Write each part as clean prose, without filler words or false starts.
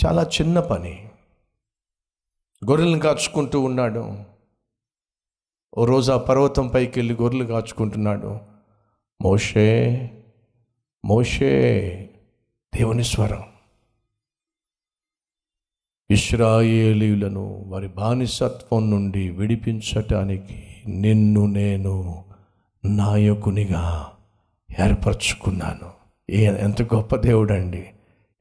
చాలా చిన్న పని. గొర్రెలను కాచుకుంటూ ఉన్నాడు. ఓ రోజు ఆ పర్వతం పైకి వెళ్ళి గొర్రెలు కాచుకుంటున్నాడు. మోషే మోషే, దేవుని స్వరం, ఇశ్రాయేలీయులను వారి బానిసత్వం నుండి విడిపించటానికి నిన్ను నేను నాయకునిగా ఏర్పరచుకున్నాను. ఎంత గొప్ప దేవుడండి,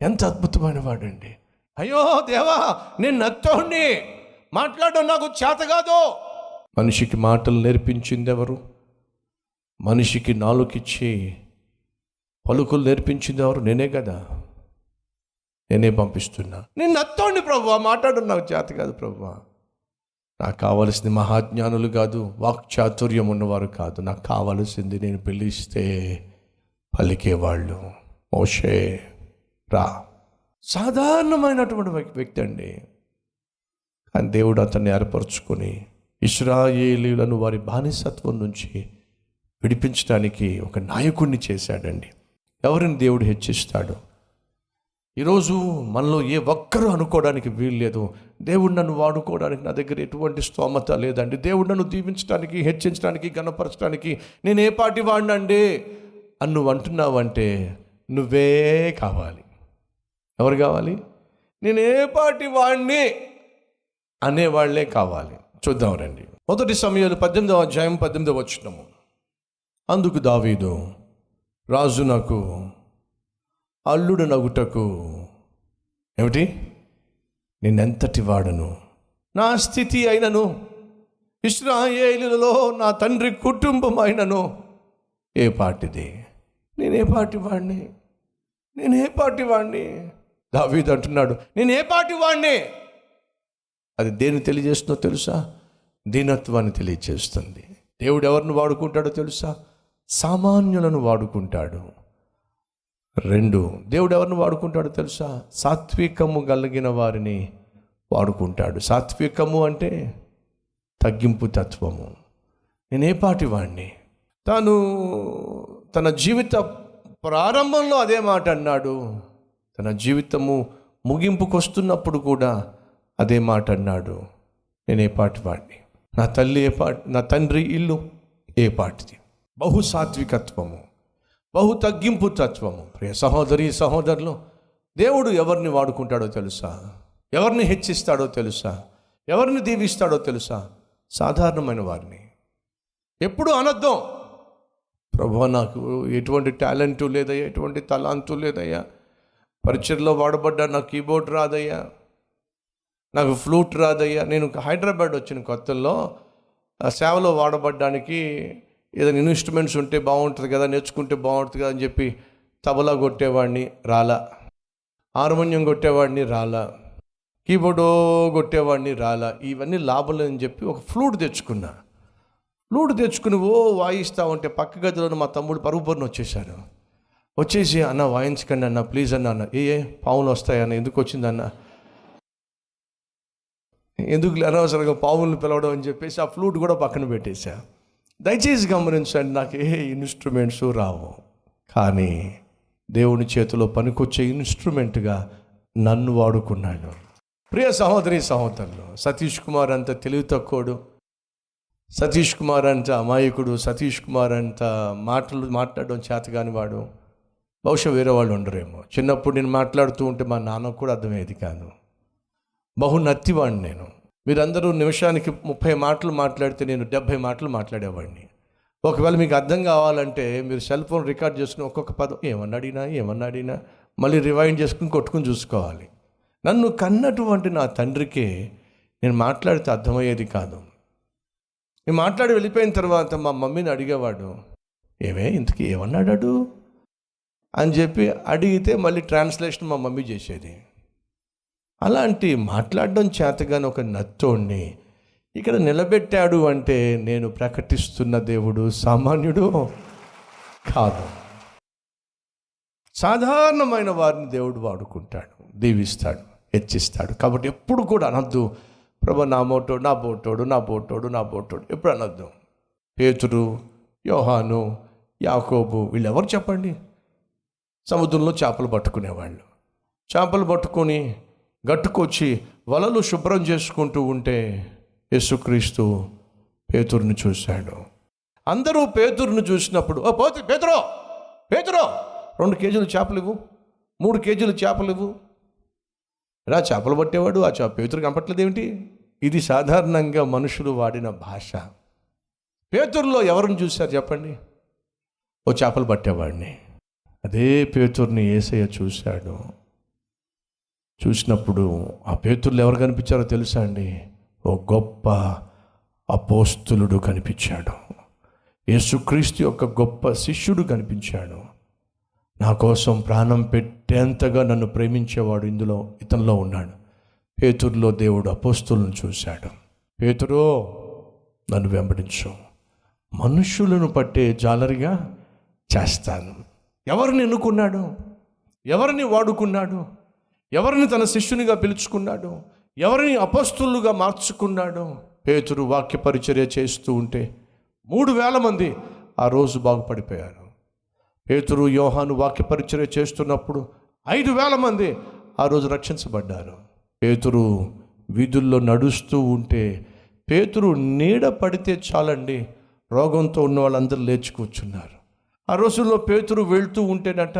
ఎంత అద్భుతమైన వాడండి. అయ్యో దేవా, నేను నత్తోడిని, మాట్లాడడం నాకు చేత కాదు. మనిషికి మాటలు నేర్పించింది ఎవరు? మనిషికి నాలుకిచ్చి పలుకులు నేర్పించింది ఎవరు? నేనే కదా, నేనే పంపిస్తున్నా. నేను నత్తోడిని ప్రభువా, మాట్లాడడం నాకు చేత కాదు ప్రభువా. నాకు కావలసింది మహాజ్ఞానులు కాదు, వాక్చాతుర్యం ఉన్నవారు కాదు. నాకు కావలసింది నేను పిలిస్తే పలికేవాళ్ళు. మోషే రా. సాధారణమైనటువంటి వ్యక్తి అండి, కానీ దేవుడు అతన్ని ఏర్పరచుకొని ఇశ్రాయేలీయులను వారి బానిసత్వం నుంచి విడిపించడానికి ఒక నాయకుడిని చేశాడండి. ఎవరిని దేవుడు హెచ్చిస్తాడు? ఈరోజు మనలో ఏ ఒక్కరూ అనుకోవడానికి వీల్లేదు, దేవుడు నన్ను వాడుకోవడానికి నా దగ్గర ఎటువంటి స్తోమత లేదండి, దేవుడు నన్ను దీవించడానికి, హెచ్చించడానికి, గణపరచడానికి నేను ఏ పాటి వాడినండి అని నువ్వు అంటున్నావంటే నువ్వే కావాలి. ఎవరు కావాలి? నేను ఏ పాటి వాడిని అనేవాళ్లే కావాలి. చూద్దాం రండి. 1 సమూయేలు 18వ అధ్యాయం 18వ వచనము. అందుకు దావీదు, రాజు నాకు అల్లుడు నగుటకు ఏమిటి? నేనెంతటి వాడను, నా స్థితి అయినను, ఇశ్రాయేలులలో నా తండ్రి కుటుంబం అయినను ఏ పాటిది? నేనే పాటి వాడిని, నేనే పాటి వాడిని. దావీదు అంటున్నాడు, నేను ఏ పాటి వాడిని. అది దేన్ని తెలియజేస్తుందో తెలుసా? దీనత్వాన్ని తెలియజేస్తుంది. దేవుడు ఎవరిని వాడుకుంటాడో తెలుసా? సామాన్యులను వాడుకుంటాడు. 2, దేవుడు ఎవరిని వాడుకుంటాడో తెలుసా? సాత్వికము కలిగిన వారిని వాడుకుంటాడు. సాత్వికము అంటే తగ్గింపు తత్వము. నేనే పాటి వాడిని. తాను తన జీవిత ప్రారంభంలో అదే మాట అన్నాడు, తన జీవితము ముగింపుకు వస్తున్నప్పుడు కూడా అదే మాట అన్నాడు, నేనే పాటి వాడిని. నా తల్లి ఏ పాటి, నా తండ్రి ఇల్లు ఏ పాటిది. బహు సాత్వికత్వము, బహు తగ్గింపు తత్వము. ప్రియ సహోదరి సహోదరులు, దేవుడు ఎవరిని వాడుకుంటాడో తెలుసా? ఎవరిని హెచ్చిస్తాడో తెలుసా? ఎవరిని దీవిస్తాడో తెలుసా? సాధారణమైన వారిని. ఎప్పుడు అనర్థం, ప్రభువా నాకు ఎటువంటి టాలెంటు లేదయ్యా, ఎటువంటి తలాంతు లేదయ్యా, పరిచయలో వాడబడ్డా నాకు కీబోర్డ్ రాదయ్యా, నాకు ఫ్లూట్ రాదయ్యా. నేను హైదరాబాద్ వచ్చిన కొత్తల్లో సేవలో వాడబడ్డానికి ఏదైనా ఇన్స్ట్రుమెంట్స్ ఉంటే బాగుంటుంది కదా, నేర్చుకుంటే బాగుంటుంది కదా అని చెప్పి తబలా కొట్టేవాడిని, రాలా. హార్మోనియం కొట్టేవాడిని, రాలా. కీబోర్డు కొట్టేవాడిని, రాలా. ఇవన్నీ లాభాలు అని చెప్పి ఒక ఫ్లూట్ తెచ్చుకున్నా. ఫ్లూట్ తెచ్చుకుని వాయిస్తా ఉంటే పక్క గదిలో మా తమ్ముడు పరుగుపొరుని వచ్చేసాడు. వచ్చేసి, అన్న వాయించకండి అన్న ప్లీజ్ అన్న. ఏ పావులు వస్తాయన్న. ఎందుకు వచ్చిందన్న? ఎందుకు అనవసరంగా పావులను పిలవడం అని చెప్పేసి ఆ ఫ్లూట్ కూడా పక్కన పెట్టేశా. దయచేసి గమనించండి, నాకు ఏ ఇన్స్ట్రుమెంట్స్ రావు, కానీ దేవుని చేతిలో పనికొచ్చే ఇన్స్ట్రుమెంట్గా నన్ను వాడుకున్నాడు. ప్రియ సహోదరి సహోదరులు, సతీష్ కుమార్ అంత తెలివి తక్కువడు, సతీష్ కుమార్ అంత అమాయకుడు, సతీష్ కుమార్ అంత మాట్లాడడం చేతగాని వాడు బహుశా వేరే వాళ్ళు ఉండరేమో. చిన్నప్పుడు నేను మాట్లాడుతూ ఉంటే మా నాన్నకు కూడా అర్థమయ్యేది కాదు. బహు నత్తివాడిని నేను. మీరందరూ నిమిషానికి 30 మాటలు మాట్లాడితే నేను 70 మాటలు మాట్లాడేవాడిని. ఒకవేళ మీకు అర్థం కావాలంటే మీరు సెల్ ఫోన్ రికార్డ్ చేసుకుని ఒక్కొక్క పదం ఏమన్నాడినా మళ్ళీ రివైండ్ చేసుకుని కొట్టుకుని చూసుకోవాలి. నన్ను కన్నటువంటి నా తండ్రికే నేను మాట్లాడితే అర్థమయ్యేది కాదు. నేను మాట్లాడి వెళ్ళిపోయిన తర్వాత మా మమ్మీని అడిగేవాడు, ఇంతకీ ఏమన్నాడు అని చెప్పి అడిగితే మళ్ళీ ట్రాన్స్లేషన్ మా మమ్మీ చేసేది. అలాంటి మాట్లాడడం చేతగాని ఒక నత్తోడిని ఇక్కడ నిలబెట్టాడు అంటే నేను ప్రకటిస్తున్న దేవుడు సామాన్యుడు కాదు. సాధారణమైన వారిని దేవుడు వాడుకుంటాడు, దీవిస్తాడు, హెచ్చిస్తాడు. కాబట్టి ఎప్పుడు కూడా అనొద్దు, ప్రభు నా బోటోడు ఎప్పుడు అనొద్దు. పేతురు, యోహాను, యాకోబు వీళ్ళెవరు చెప్పండి? సముద్రంలో చేపలు పట్టుకునేవాళ్ళు. చేపలు పట్టుకొని గట్టుకొచ్చి వలలు శుభ్రం చేసుకుంటూ ఉంటే యేసుక్రీస్తు పేతురుని చూశాడు. అందరూ పేతురుని చూసినప్పుడు, ఓ పేతురో పేతురో 2 కేజీలు చేపలు ఇవ్వు, 3 కేజీలు చేపలు ఇవ్వు. రా చేపలు పట్టేవాడు ఆ పేతురు కనపట్లేదు ఏమిటి? ఇది సాధారణంగా మనుషులు వాడిన భాష. పేతురులో ఎవరిని చూశారు చెప్పండి? ఓ చేపలు పట్టేవాడిని. అదే పేతురుని యేసయ్య చూశాడు. చూసినప్పుడు ఆ పేతురులు ఎవరు కనిపించారో తెలుసా అండి? ఓ గొప్ప అపోస్తులుడు కనిపించాడు. యేసుక్రీస్తు యొక్క గొప్ప శిష్యుడు కనిపించాడు. నా కోసం ప్రాణం పెట్టేంతగా నన్ను ప్రేమించేవాడు ఇతనిలో ఉన్నాడు. పేతురులో దేవుడు అపోస్తులను చూశాడు. పేతురో, నన్ను వెంబడించు, మనుషులను పట్టే జాలరిగా చేస్తాను. ఎవరిని ఎన్నుకున్నాడు? ఎవరిని వాడుకున్నాడు? ఎవరిని తన శిష్యునిగా పిలుచుకున్నాడు? ఎవరిని అపోస్తులుగా మార్చుకున్నాడు? పేతురు వాక్య పరిచర్య చేస్తూ ఉంటే 3,000 మంది ఆ రోజు బాగుపడిపోయారు. పేతురు యోహాను వాక్య పరిచర్య చేస్తున్నప్పుడు 5,000 మంది ఆ రోజు రక్షించబడ్డారు. పేతురు వీధుల్లో నడుస్తూ ఉంటే పేతురు నీడ పడితే చాలండి, రోగంతో ఉన్న వాళ్ళందరూ లేచి కూర్చున్నారు. ఆ రోజుల్లో పేతురు వెళ్తూ ఉంటేనట,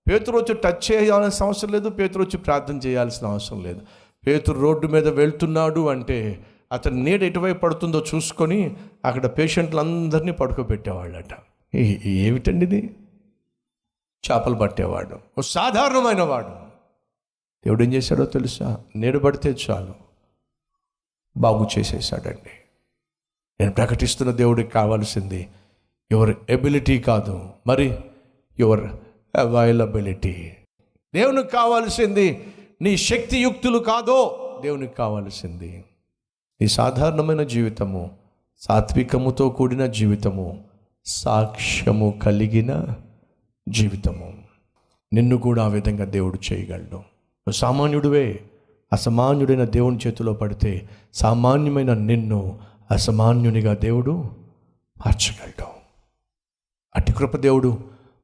పేతురు వచ్చి టచ్ చేయాల్సిన అవసరం లేదు, పేతురు వచ్చి ప్రార్థన చేయాల్సిన అవసరం లేదు. పేతురు రోడ్డు మీద వెళ్తున్నాడు అంటే అతని నీడ ఎటువైపు పడుతుందో చూసుకొని అక్కడ పేషెంట్లందరినీ పడుకోబెట్టేవాళ్ళట. ఏమిటండి ఇది? చేపలు పట్టేవాడు, ఓ సాధారణమైన వాడు. దేవుడు ఏం చేశాడో తెలుసా? నీడ పడితే చాలు బాగు చేసేసాడండి. నేను ప్రకటిస్తున్న దేవుడికి కావాల్సింది యువర్ ఎబిలిటీ కాదు, మరి యువర్ అవైలబిలిటీ. దేవునికి కావాల్సింది నీ శక్తియుక్తులు కాదో, దేవునికి కావాల్సింది నీ సాధారణమైన జీవితము, సాత్వికముతో కూడిన జీవితము, సాక్ష్యము కలిగిన జీవితము. నిన్ను కూడా ఆ విధంగా దేవుడు చేయగలడు. నువ్వు సామాన్యుడివే, అసామాన్యుడైన దేవుని చేతిలో పడితే సామాన్యమైన నిన్ను అసామాన్యునిగా దేవుడు మార్చగలడు. అట్టి కృప దేవుడు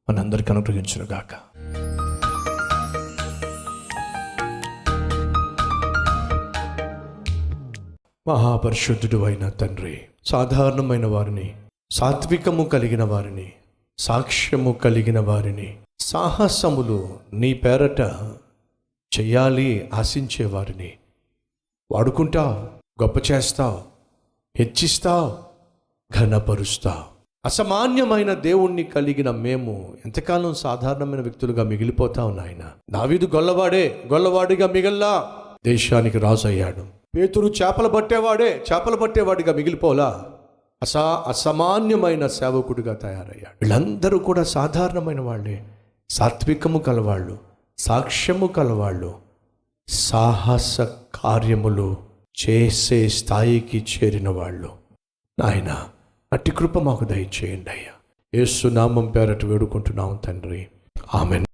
మనందరికీ అనుగ్రహించునుగాక. మహాపరిశుద్ధుడు అయిన తండ్రి, సాధారణమైన వారిని, సాత్వికము కలిగిన వారిని, సాక్ష్యము కలిగిన వారిని, సాహసములు నీ పేరట చెయ్యాలి ఆశించే వారిని వాడుకుంటావు, గొప్ప చేస్తావు, హెచ్చిస్తావు, ఘనపరుస్తావు. అసామాన్యమైన దేవుణ్ణి కలిగిన మేము ఎంతకాలం సాధారణమైన వ్యక్తులుగా మిగిలిపోతావు నాయన. దావీదు గొల్లవాడిగా మిగల్లా దేశానికి రాజు అయ్యాడు. పేతురు చేపలు పట్టేవాడిగా మిగిలిపోలా అసామాన్యమైన సేవకుడిగా తయారయ్యాడు. వీళ్ళందరూ కూడా సాధారణమైన వాళ్ళే, సాత్వికము కలవాళ్ళు, సాక్ష్యము కలవాళ్ళు, సాహస కార్యములు చేసే స్థాయికి చేరిన వాళ్ళు. నాయన అట్టి కృప మాకు దయచేయండి అయ్యా. యేసు నామం పేరట వేడుకుంటున్నాం తండ్రి, ఆమేన్.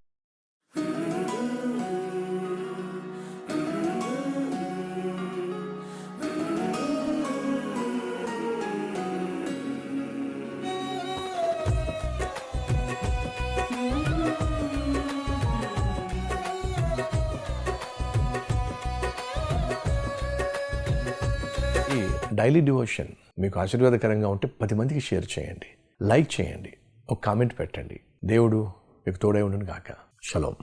డైలీ డివోషన్ మీకు ఆశీర్వాదకరంగా ఉంటే 10 మందికి షేర్ చేయండి, లైక్ చేయండి, ఒక కామెంట్ పెట్టండి. దేవుడు మీకు తోడై ఉండును గాక. షలోమ్.